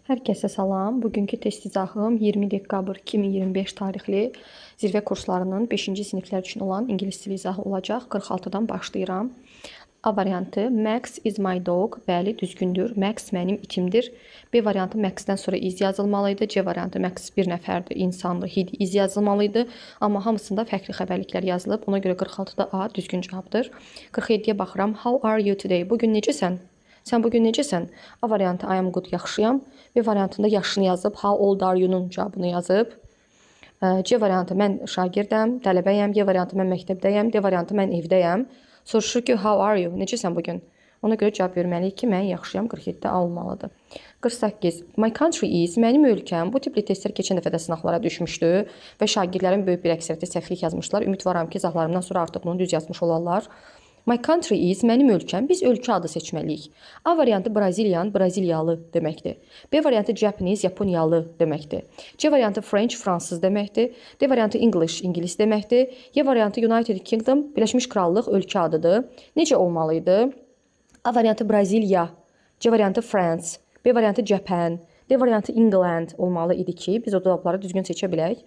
Hər kəsə salam. Bugünkü test izahım 20 dekabr 2025 tarixli zirvə kurslarının 5-ci siniflər üçün olan ingilis dili izahı olacaq. 46-dan başlayıram. A variantı Max is my dog. Bəli, düzgündür. Max mənim itimdir. B variantı Max-dən sonra is yazılmalıydı. C variantı Max bir nəfərdir, insandır, he is yazılmalıydı. Amma hamısında fərqli xəbərliklər yazılıb. Ona görə 46-da A düzgün cavabdır. 47-yə baxıram. How are you today? Bugün necəsən? Sən bugün necəsən? A variantı I am good, yaxşıyam. B variantında yaşını yazıb, how old are you-nun cavabını yazıb. C variantı mən şagirdəm, tələbəyəm. Y variantı mən məktəbdəyəm. D variantı mən evdəyəm. Soruşur ki, how are you? Necəsən bugün? Ona görə cavab verməliyik ki, mən yaxşıyam. 47-də A olmalıdır. 48. My country is, mənim ölkəm. Bu tipli testlər keçən dəfə də sınaqlara düşmüşdü və şagirdlərin böyük bir əksəriyyəti səhvlik yazmışlar. Ümidvaram ki, izahlarımdan sonra artıq bunu düz yazmış olarlar. My country is, mənim ölkəm. Biz ölkə adı seçməliyik. A variantı Brazilian, Braziliyalı deməkdir. B variantı Japanese, Yaponiyalı deməkdir. C variantı French, Fransız deməkdir. D variantı English, İngilis deməkdir. Y variantı United Kingdom, Birləşmiş Krallıq ölkə adıdır. Necə olmalıydı? A variantı Braziliya, C variantı France, B variantı Japan, D variantı England olmalı idi ki, biz o cavabları düzgün seçə bilək.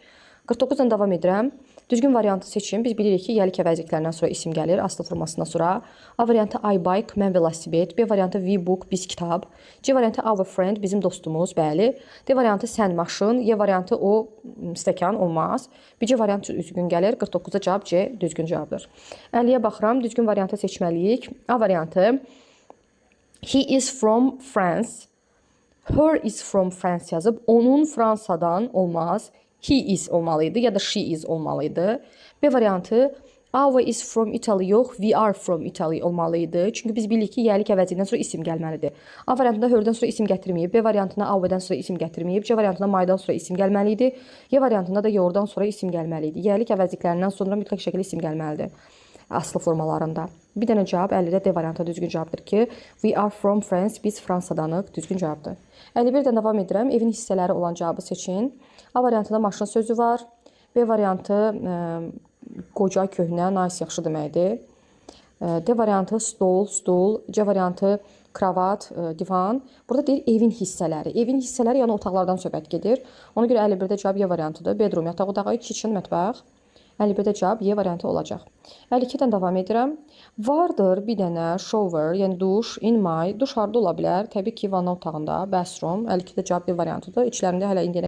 49-dan davam edirəm. Düzgün variantı seçin. Biz bilirik ki, yəlik əvəzliklərindən sonra isim gəlir, aslı formasından sonra. A variantı I bike, mən velosiped. B variantı we book, biz kitab. C variantı our friend, bizim dostumuz, bəli. D variantı sən maşın. Y variantı o stəkan olmaz. C variantı düzgün gəlir. 49-da cavab C düzgün cavabdır. 50-yə baxıram. Düzgün variantı seçməliyik. A variantı he is from France. Her is from France yazıb. Onun Fransadan olmaz. He is olmalıydı ya da she is olmalıydı. B variantı our is from Italy yox, we are from Italy olmalıydı. Çünki biz bilirik ki, yəlik əvəzindən sonra isim gəlməlidir. A variantında herdən sonra isim gətirməyib. B variantında our-dən sonra isim gətirməyib. C variantında my-dan sonra isim gəlməliydi. Y variantında da your-dan sonra isim gəlməliydi. Yəlik əvəzliklərindən sonra mütləq şəkildə isim gəlməlidir. Aslı formalarında. Bir dənə cavab 50-də D variantı düzgün cavabdır ki, we are from France, biz Fransadanıq, düzgün cavabdır. 51-dən davam edirəm. Evin hissələri olan cavabı seçin. A variantında maşın sözü var. B variantı qoca, köhnə, nice, yaxşı deməkdir. D variantı stol, stul. C variantı kravat, divan. Burada deyir evin hissələri. Evin hissələri yəni otaqlardan söhbət gedir. Ona görə 51-də cavab Y variantıdır. Bedroom, yataq otağı, kitchen, mətbəx. 51-də cavab Y variantı olacaq. 52-dən davam edirəm. Vardır bir dənə shower, yəni duş, in my. Duş harda ola bilər? Təbii ki, vanna otağında, bathroom. 52-də cavab B variantıdır. İçlərində hələ indi